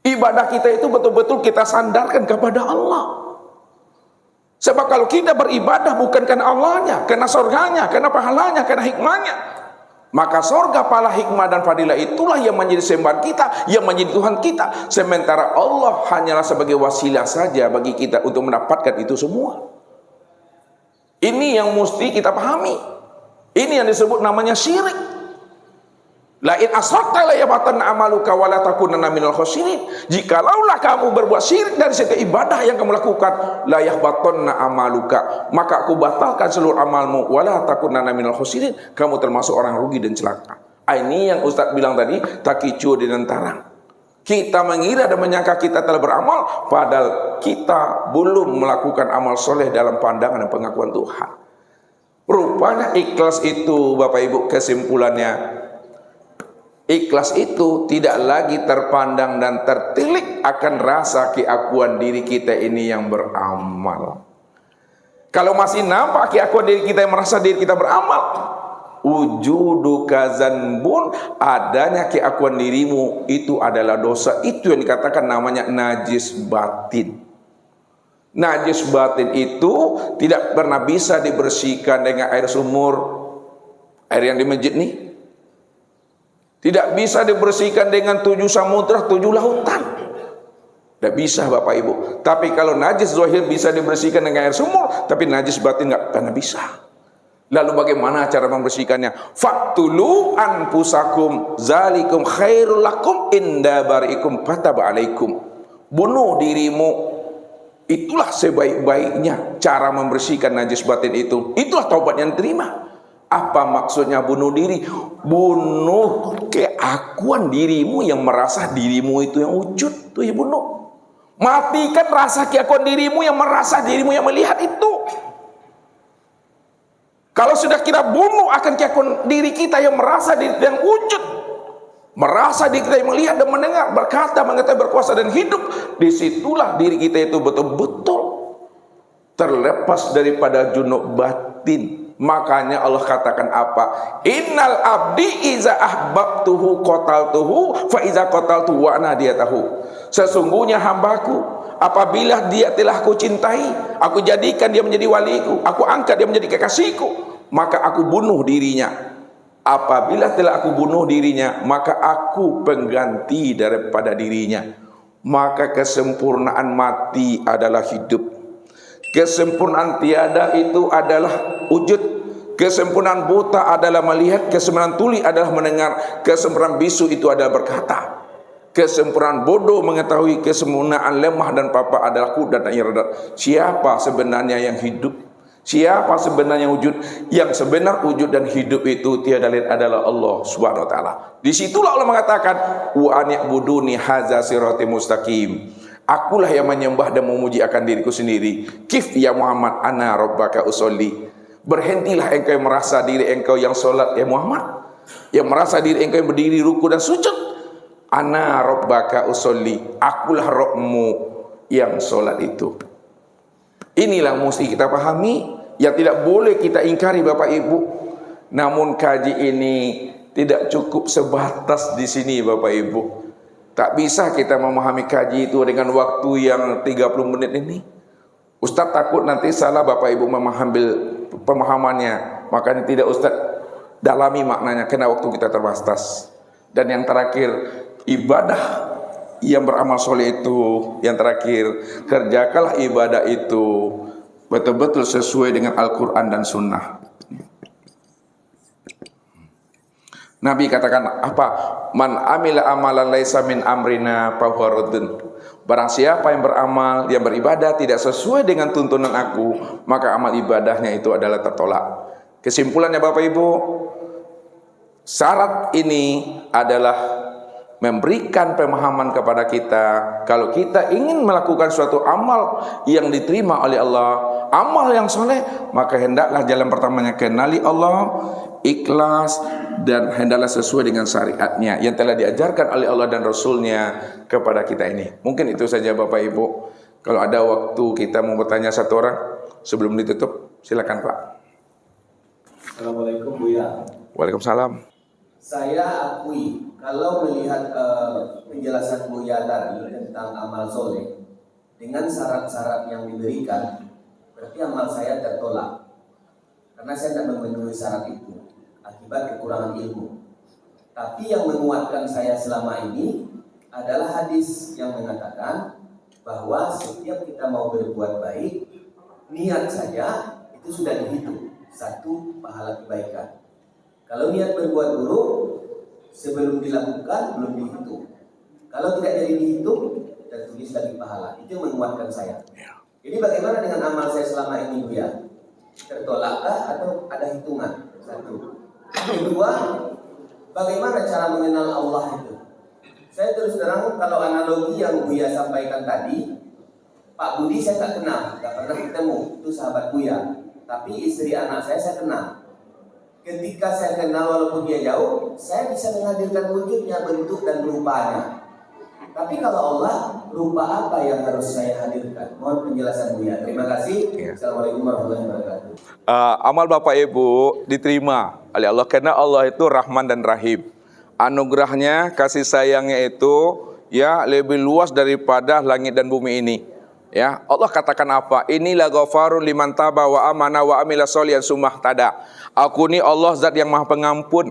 Ibadah kita itu betul-betul kita sandarkan kepada Allah. Sebab kalau kita beribadah bukan karena Allahnya, karena surganya, karena pahalanya, karena hikmahnya, maka surga, pahala, hikmah dan fadilah itulah yang menjadi sembahan kita, yang menjadi Tuhan kita. Sementara Allah hanyalah sebagai wasilah saja bagi kita untuk mendapatkan itu semua. Ini yang mesti kita pahami. Ini yang disebut namanya syirik. La in asyrakta la yahbatanna amaluka wa la takunanna minal khasirin. Jikalaulah kamu berbuat syirik dari setiap ibadah yang kamu lakukan, la yahbatanna amaluka, maka aku batalkan seluruh amalmu, wa la takunanna minal khasirin, kamu termasuk orang rugi dan celaka. Ini yang Ustaz bilang tadi, takicu dan tarang. Kita mengira dan menyangka kita telah beramal, padahal kita belum melakukan amal soleh dalam pandangan dan pengakuan Tuhan. Rupanya ikhlas itu, Bapak Ibu, kesimpulannya, ikhlas itu tidak lagi terpandang dan tertilik akan rasa keakuan diri kita ini yang beramal. Kalau masih nampak keakuan diri kita yang merasa diri kita beramal, wujudu kazanbun, adanya keakuan dirimu itu adalah dosa. Itu yang dikatakan namanya najis batin. Najis batin itu tidak pernah bisa dibersihkan dengan air sumur, air yang di masjid nih. Tidak bisa dibersihkan dengan 7 samudra, 7 lautan. Tidak bisa Bapak Ibu. Tapi kalau najis zahir bisa dibersihkan dengan air sumur, tapi najis batin nggak pernah bisa. Lalu bagaimana cara membersihkannya? Faktulu anfusakum zalikum khairul lakum inda bariikum fataba alaikum. Bunuh dirimu, itulah sebaik-baiknya cara membersihkan najis batin itu. Itulah taubat yang diterima. Apa maksudnya bunuh diri? Bunuh keakuan dirimu yang merasa dirimu itu yang wujud, itu ya bunuh. Matikan rasa keakuan dirimu yang merasa dirimu yang melihat itu. Kalau sudah kita bunuh akan keakuan diri kita yang merasa diri yang wujud, merasa diri kita yang melihat dan mendengar, berkata, mengetahui, berkuasa dan hidup, disitulah diri kita itu betul-betul terlepas daripada junub batin. Makanya Allah katakan apa? Innal abdi iza ahbabtuhu qataltuhu fa iza qataltu wa nadiyatahu. Sesungguhnya hambaku, apabila dia telah aku cintai, aku jadikan dia menjadi waliku, aku angkat dia menjadi kekasihku, maka aku bunuh dirinya. Apabila telah aku bunuh dirinya, maka aku pengganti daripada dirinya. Maka kesempurnaan mati adalah hidup. Kesempurnaan tiada itu adalah wujud. Kesempurnaan buta adalah melihat. Kesempurnaan tuli adalah mendengar. Kesempurnaan bisu itu adalah berkata. Kesempurnaan bodoh mengetahui. Kesempurnaan lemah dan papa adalah kudat dan iradat. Siapa sebenarnya yang hidup? Siapa sebenarnya wujud? Yang sebenar wujud dan hidup itu tiada lain adalah Allah Subhanahu wa taala. Disitulah Allah mengatakan wa ani'buduni hadza siratal mustaqim. Akulah yang menyembah dan memuji akan diriku sendiri. Kif ya Muhammad ana rabbaka usolli. Berhentilah engkau yang merasa diri engkau yang solat ya Muhammad, yang merasa diri engkau yang berdiri ruku dan sujud. Ana rabbaka usolli, akulah Rabbmu yang solat itu. Inilah mesti kita pahami, yang tidak boleh kita ingkari Bapak Ibu. Namun kaji ini tidak cukup sebatas di sini Bapak Ibu. Tak bisa kita memahami kaji itu dengan waktu yang 30 menit ini. Ustaz takut nanti salah Bapak Ibu memahami pemahamannya. Makanya tidak Ustaz dalami maknanya karena waktu kita terbatas. Dan yang terakhir, ibadah yang beramal soleh itu, yang terakhir, kerjakanlah ibadah itu betul-betul sesuai dengan Al-Quran dan Sunnah. Nabi katakan apa? Man amila amalan laisa min amrina fahuwa raddun. Barang siapa yang beramal, yang beribadah tidak sesuai dengan tuntunan aku, maka amal ibadahnya itu adalah tertolak. Kesimpulannya Bapak Ibu, syarat ini adalah memberikan pemahaman kepada kita. Kalau kita ingin melakukan suatu amal yang diterima oleh Allah, amal yang soleh, maka hendaklah jalan pertamanya kenali Allah, ikhlas, dan hendaklah sesuai dengan syariatnya yang telah diajarkan oleh Allah dan Rasulnya kepada kita ini. Mungkin itu saja Bapak Ibu. Kalau ada waktu kita mau bertanya satu orang sebelum ditutup, silakan Pak. Assalamualaikum Buya. Waalaikumsalam. Saya akui kalau melihat penjelasan Buya tadi tentang amal soleh dengan syarat-syarat yang diberikan, berarti amal saya tertolak karena saya tidak memenuhi syarat itu akibat kekurangan ilmu. Tapi yang menguatkan saya selama ini adalah hadis yang mengatakan bahwa setiap kita mau berbuat baik, niat saja itu sudah dihitung satu pahala kebaikan. Kalau niat berbuat buruk sebelum dilakukan belum dihitung. Kalau tidak jadi dihitung, tertulis lagi pahala. Itu yang menguatkan saya. Jadi bagaimana dengan amal saya selama ini, ya? Tertolakkah atau ada hitungan? Satu. Kedua, bagaimana cara mengenal Allah itu? Saya terus terang, kalau analogi yang Buya sampaikan tadi, Pak Budi saya tak kenal, tak pernah ketemu, itu sahabat Buya. Tapi istri anak saya kenal. Ketika saya kenal walaupun dia jauh, saya bisa menghadirkan wujudnya, bentuk dan rupanya. Tapi kalau Allah, rupa apa yang harus saya hadirkan? Mohon penjelasan Buya. Terima kasih. Assalamualaikum warahmatullahi wabarakatuh. Amal Bapak Ibu diterima oleh Allah karena Allah itu Rahman dan Rahim. Anugerahnya, kasih sayangnya itu ya lebih luas daripada langit dan bumi ini. Ya, Allah katakan apa? Inilah ghafarun liman taba wa amana wa amila sholihan sumahtada. Aku ni Allah zat yang maha pengampun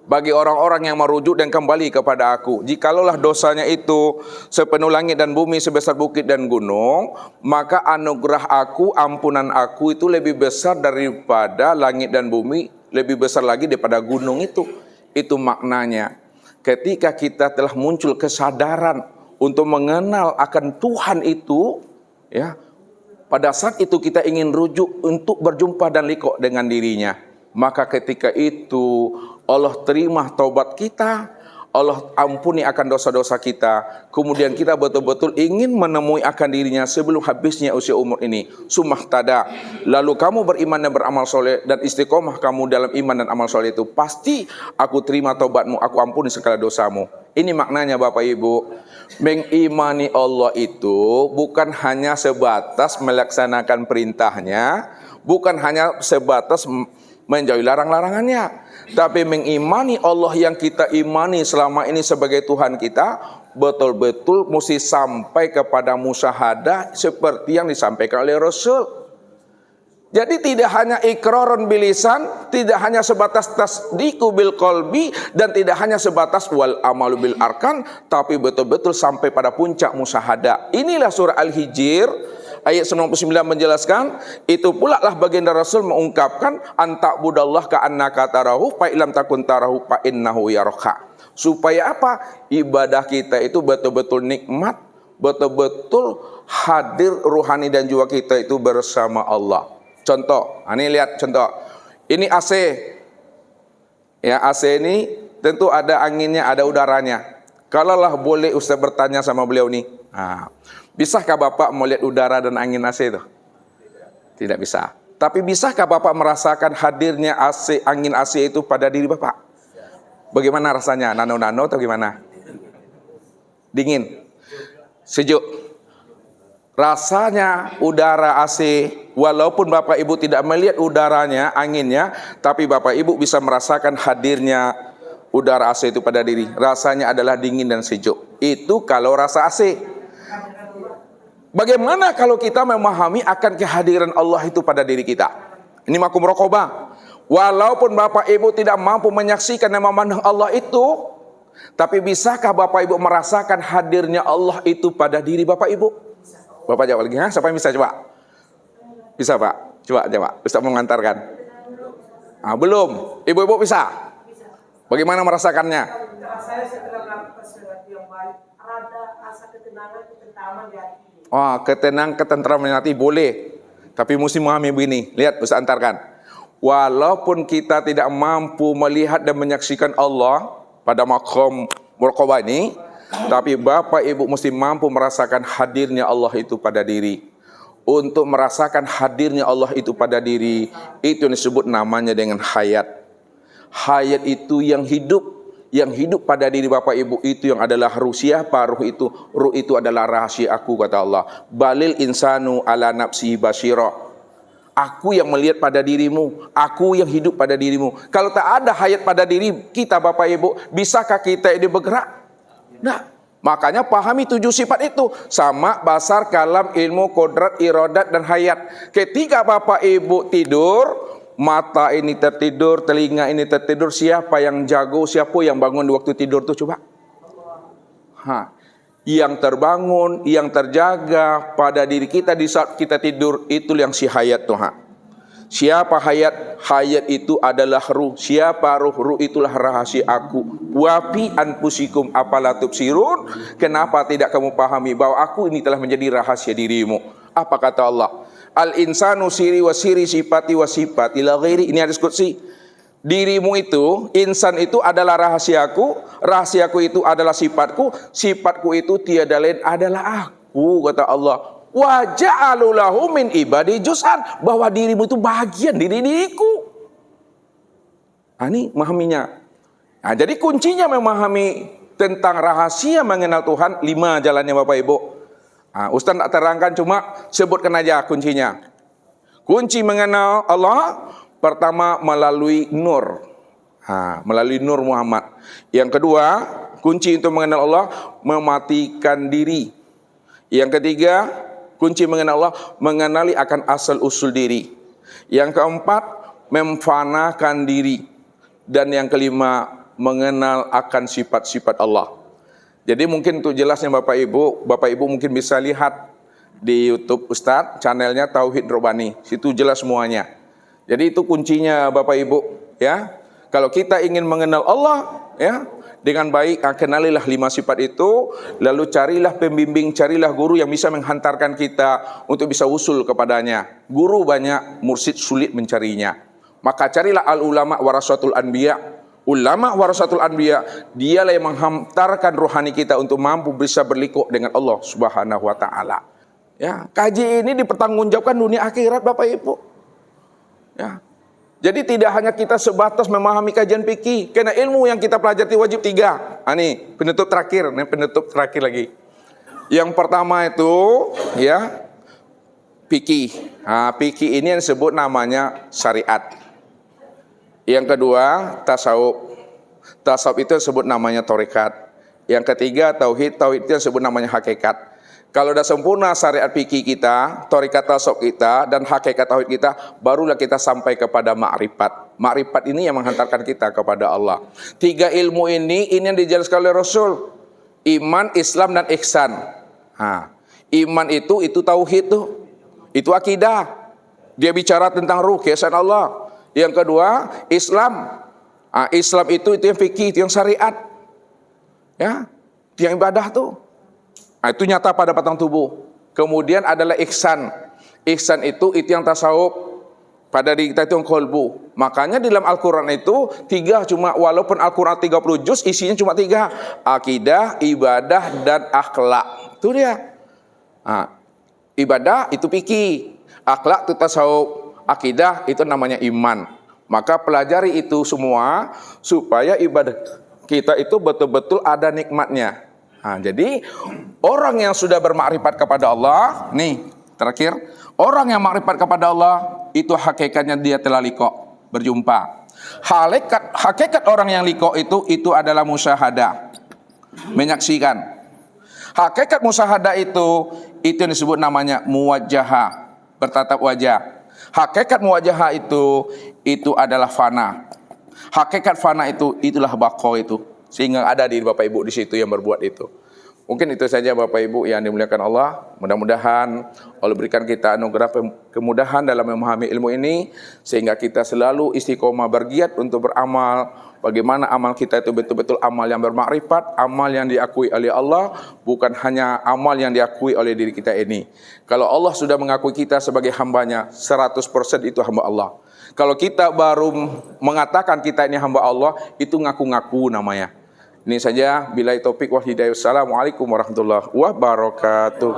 bagi orang-orang yang merujuk dan kembali kepada aku. Jikalaulah dosanya itu sepenuh langit dan bumi, sebesar bukit dan gunung, maka anugerah aku, ampunan aku itu lebih besar daripada langit dan bumi, lebih besar lagi daripada gunung itu. Itu maknanya. Ketika kita telah muncul kesadaran untuk mengenal akan Tuhan itu, ya, pada saat itu kita ingin rujuk untuk berjumpa dan liqo dengan dirinya. Maka ketika itu Allah terima taubat kita, Allah ampuni akan dosa-dosa kita. Kemudian kita betul-betul ingin menemui akan dirinya sebelum habisnya usia umur ini. Sumahtada. Lalu kamu beriman dan beramal soleh dan istiqomah kamu dalam iman dan amal soleh itu, pasti aku terima taubatmu, aku ampuni segala dosamu. Ini maknanya Bapak Ibu. Mengimani Allah itu bukan hanya sebatas melaksanakan perintahnya, bukan hanya sebatas menjauhi larang-larangannya, tapi mengimani Allah yang kita imani selama ini sebagai Tuhan kita, betul-betul mesti sampai kepada musyahadah seperti yang disampaikan oleh Rasul. Jadi tidak hanya iqrarun bilisan, tidak hanya sebatas tasdiqu bil qalbi, dan tidak hanya sebatas wal amalu bil arkan, tapi betul-betul sampai pada puncak musyahadah. Inilah surah Al-Hijr ayat 99 menjelaskan, itu pula lah baginda Rasul mengungkapkan anta'budallah ka'annaka tarahu fa illam takun tarahu fa innahu yaraka. Supaya apa? Ibadah kita itu betul-betul nikmat, betul-betul hadir ruhani dan jiwa kita itu bersama Allah. Contoh, ini lihat contoh. Ini AC. Ya, AC ini tentu ada anginnya, ada udaranya. Kalaulah boleh Ustaz bertanya sama beliau nih. Bisakah Bapak melihat udara dan angin AC itu? Tidak bisa. Tapi bisakah Bapak merasakan hadirnya AC, angin AC itu pada diri Bapak? Bagaimana rasanya? Nano-nano atau gimana? Dingin? Sejuk? Rasanya udara AC, walaupun Bapak Ibu tidak melihat udaranya, anginnya, tapi Bapak Ibu bisa merasakan hadirnya udara AC itu pada diri. Rasanya adalah dingin dan sejuk. Itu kalau rasa AC. Bagaimana kalau kita memahami akan kehadiran Allah itu pada diri kita? Ini makum raqabah. Walaupun Bapak Ibu tidak mampu menyaksikan dan memandang Allah itu, tapi bisakah Bapak Ibu merasakan hadirnya Allah itu pada diri Bapak Ibu? Bapak jawab lagi, siapa yang bisa coba? Bisa Pak? Coba jawab, Ustaz mengantarkan. Belum, ibu-ibu bisa? Bagaimana merasakannya? Saya setelah melakukan sesuatu yang baik, ada rasa ketenangan, ketentraman di hati. Ketentraman hati boleh, tapi mesti memahami begini. Lihat, Ustaz antarkan. Walaupun kita tidak mampu melihat dan menyaksikan Allah pada maqam muraqabah ini, tapi Bapak Ibu mesti mampu merasakan hadirnya Allah itu pada diri. Untuk merasakan hadirnya Allah itu pada diri, itu yang disebut namanya dengan hayat. Hayat itu yang hidup pada diri Bapak Ibu itu yang adalah ruh. Siapa ruh itu? Ruh itu adalah rahasia aku, kata Allah. Balil insanu ala nafsi basyira. Aku yang melihat pada dirimu, aku yang hidup pada dirimu. Kalau tak ada hayat pada diri kita Bapak Ibu, bisakah kita ini bergerak? Nah, makanya pahami 7 sifat itu. Sama, basar, kalam, ilmu, kodrat, iradat, dan hayat. Ketika Bapak Ibu tidur, mata ini tertidur, telinga ini tertidur, siapa yang jago, siapa yang bangun di waktu tidur tuh coba? Yang terbangun, yang terjaga pada diri kita di saat kita tidur, itu yang si hayat Tuhan. Siapa hayat? Hayat itu adalah ruh. Siapa ruh? Ruh itulah rahasia aku. Wafi anfusikum apala tubsirun. Kenapa tidak kamu pahami bahwa aku ini telah menjadi rahasia dirimu? Apa kata Allah? Al insanu siri wa siri sifati wa sifati la ghairi. Ini hadis qudsi. Dirimu itu, insan itu adalah rahasiaku, rahasiaku itu adalah sifatku, sifatku itu tiada lain adalah aku, kata Allah. Wa ja'alu lahu min ibadi juz'an, bahwa dirimu itu bagian dari diriku. Ini memahaminya. Nah, jadi kuncinya memahami tentang rahasia mengenal Tuhan, 5 jalannya Bapak Ibu. Ustaz tak terangkan, cuma sebutkan aja kuncinya. Kunci mengenal Allah, pertama melalui nur, melalui nur Muhammad. Yang kedua, kunci untuk mengenal Allah, mematikan diri. Yang ketiga, kunci mengenal Allah, mengenali akan asal usul diri. Yang keempat, memfanakan diri. Dan yang kelima, mengenal akan sifat-sifat Allah. Jadi mungkin untuk jelasnya Bapak Ibu mungkin bisa lihat di YouTube Ustadz, channelnya Tauhid Robani. Situ jelas semuanya. Jadi itu kuncinya Bapak Ibu, ya. Kalau kita ingin mengenal Allah, ya, dengan baik, kenalilah 5 sifat itu, lalu carilah pembimbing, carilah guru yang bisa menghantarkan kita untuk bisa usul kepadanya. Guru banyak, mursyid sulit mencarinya. Maka carilah al ulama warasatul anbiya. Ulama warasatul anbiya, dialah yang menghantarkan rohani kita untuk mampu bisa berlikuk dengan Allah Subhanahu wa taala. Ya, kaji ini dipertanggungjawabkan dunia akhirat Bapak Ibu. Ya. Jadi tidak hanya kita sebatas memahami kajian fikih, karena ilmu yang kita pelajari wajib 3. Ini penutup terakhir, lagi. Yang pertama itu ya fikih. Fikih ini yang disebut namanya syariat. Yang kedua tasawuf. Tasawuf itu disebut namanya tarekat. Yang ketiga tauhid. Tauhid itu disebut namanya hakikat. Kalau sudah sempurna syariat fikih kita, tarekat tasawuf kita, dan hakikat tauhid kita, barulah kita sampai kepada ma'rifat. Ma'rifat ini yang menghantarkan kita kepada Allah. 3 ilmu ini yang dijelaskan oleh Rasul. Iman, Islam, dan ihsan. Iman itu tauhid tuh. Itu akidah. Dia bicara tentang ruh, keesaan Allah. Yang kedua, Islam. Islam itu yang fikih, itu yang syariat. Ya, itu yang ibadah tuh. Itu nyata pada batang tubuh. Kemudian adalah ihsan. Ihsan itu yang tasawuf. Pada diri kita itu yang qalbu. Makanya di dalam Al-Quran itu 3 cuma, walaupun Al-Quran 30 juz, isinya cuma 3. Akidah, ibadah, dan akhlak. Itu dia. Ibadah itu fikih. Akhlak itu tasawuf. Akidah itu namanya iman. Maka pelajari itu semua supaya ibadah kita itu betul-betul ada nikmatnya. Jadi orang yang sudah bermakrifat kepada Allah, nih terakhir, orang yang makrifat kepada Allah itu hakikatnya dia telah liqa, berjumpa. Hakikat orang yang liqa itu adalah musyahadah, menyaksikan. Hakikat musyahadah itu yang disebut namanya muwajjahah, bertatap wajah. Hakikat muwajjahah itu adalah fana. Hakikat fana itulah baqa itu. Sehingga ada di Bapak Ibu di situ yang berbuat itu. Mungkin itu saja Bapak Ibu yang dimuliakan Allah. Mudah-mudahan Allah berikan kita anugerah kemudahan dalam memahami ilmu ini, sehingga kita selalu istiqomah bergiat untuk beramal. Bagaimana amal kita itu betul-betul amal yang bermakrifat, amal yang diakui oleh Allah, bukan hanya amal yang diakui oleh diri kita ini. Kalau Allah sudah mengakui kita sebagai hambanya, 100% itu hamba Allah. Kalau kita baru mengatakan kita ini hamba Allah, itu ngaku-ngaku namanya. Ini saja, billahi taufik wal hidayah. Wassalamualaikum warahmatullahi wabarakatuh.